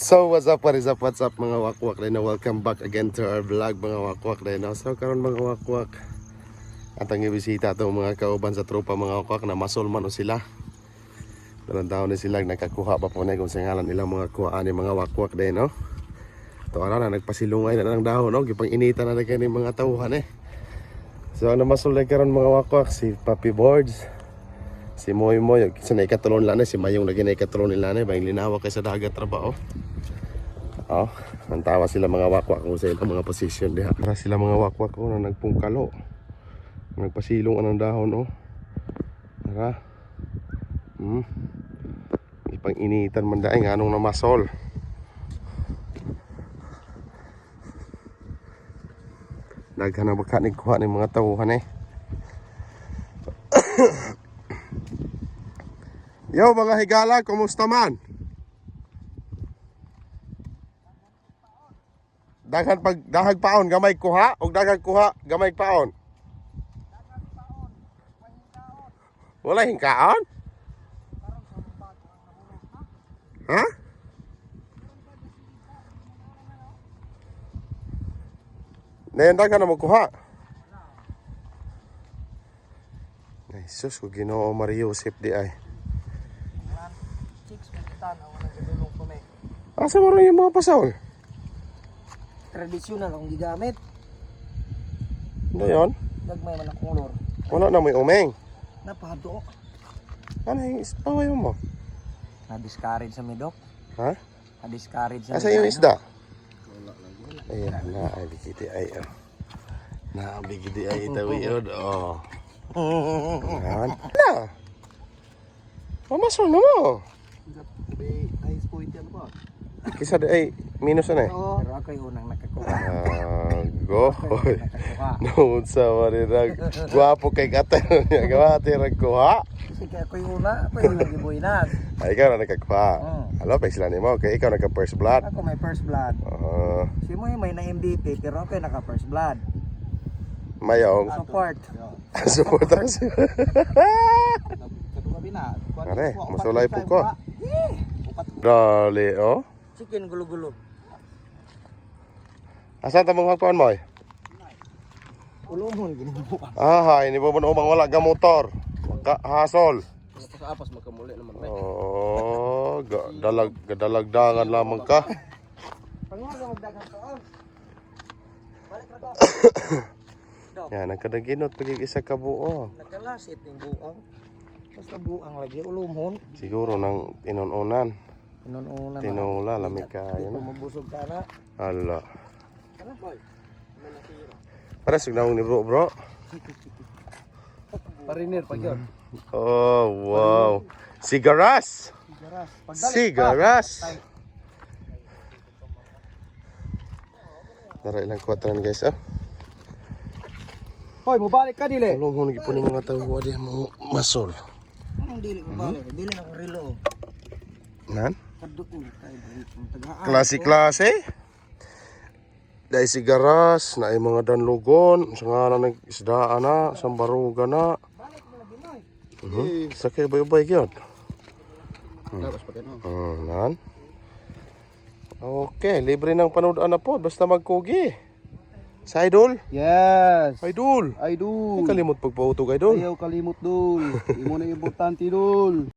So what's up, what's up mga wakwak Reno, welcome back again to our vlog mga wakwak Reno. So karon mga wakwak, atang ibisita to mga kauban sa tropa mga wakwak na masulman o sila. Dalang taon ni sila nagkakuha pa po na kung sa ngalan nilang mga kuhaan ni mga wakwak Reno. To ara na nagpasilungay na ng dahon no, gipang inita na kay mga tawhan eh. So ang namasulay karon mga wakwak si Papi Boards, si Moy Moy, sa naikatulon lang si Mayong lagi naikatulon nila na bang linawa kay sa dagat trabaho. Oh, nantawa sila mga wakwak ko sa ilang mga posisyon diha. Para sila mga wakwak ko na nagpungkalo. Nagpasilong anang dahon oh. Tara. Ipang initan man daing anong namasol. Daghan na baka nigkuha ni mga tawuhan eh. Yo mga higala, kumusta man? Dahag paon gamay kuha o dahag kuha gamay paon? Wala hingkaon? Ha? Nayan daghan na magkuha. Ay sus, ko Ginoo Mario Joseph di ay. Asa mo rin yung mga pasawol? Tradisyonal akong gigamit. Ano yun? Gagmay man ang kulor. Wala na may umeng. Napahado. Ano yung ispaway mo? Na-discourage sa midok. Ha? Na-discourage sa Asa yung isda? Ayan, naabigiti ay oh. Naabigiti ay itawiyod oh. Ayan. Na! Mamasol na mo. Ice point yan ba? Kisa di ay minus na eh. Oo. Pero ako'y unang nakakuha. Goy. Noon sa marirag. Guwapo kay kata niya. Gawati ragkuha. Kasi ako'y ako'y unang gibuinan. Ay, ikaw na nagkakuha. Alo, pa sila ni mo. Kaya ikaw nagka first blood. Ako may first blood. Si Moy may na MVP pero ako'y naka first blood. Mayong. Support. Support us. Are, masulay po ko. Dali, oh. Chicken gulo-gulo. Asan tamang hagpuan mo? Ulumon ginubuan. Ah, ini po man umang wala ga motor. Hasol. Basta sa apas magkamuli naman may. Oh, gadalagdangan lamang ka. Pangulo magdagan to. Balik ra ko. Yan, nagkadaginot pagig isa ka buo. Nagkalasit yung buang. Basta buang lagi ulumon. Siguro nang inununan. Inununan. Tinula lamig ka Dito yan. mabusog ka na. Hala. Ano boy? Para signawang ni bro. Parinir pag yun. Oh, wow. Sigaras. Sigaras. Nara ilang kwatran guys ah. Hoy, mabalik ka dili. Ulong mo nagipon yung mga tawo di mo masol. Anong dili mabalik? Dili na ko relo. Nan? Kaduol kay tagaan. Klase-klase. Dahil sigaras, na ay mga danlugon, sa nga na nag-isdaan na, sambaruga na. Balik mo lagi moy. Sakay bay-bay yun. Tapos pag ano? Nan? Okay, libre ng panood na po, basta magkugi. Sa Idol? Yes. Idol! Idol. Kalimot pagpautog Idol. Ayaw kalimot dul. Imo na importante dul.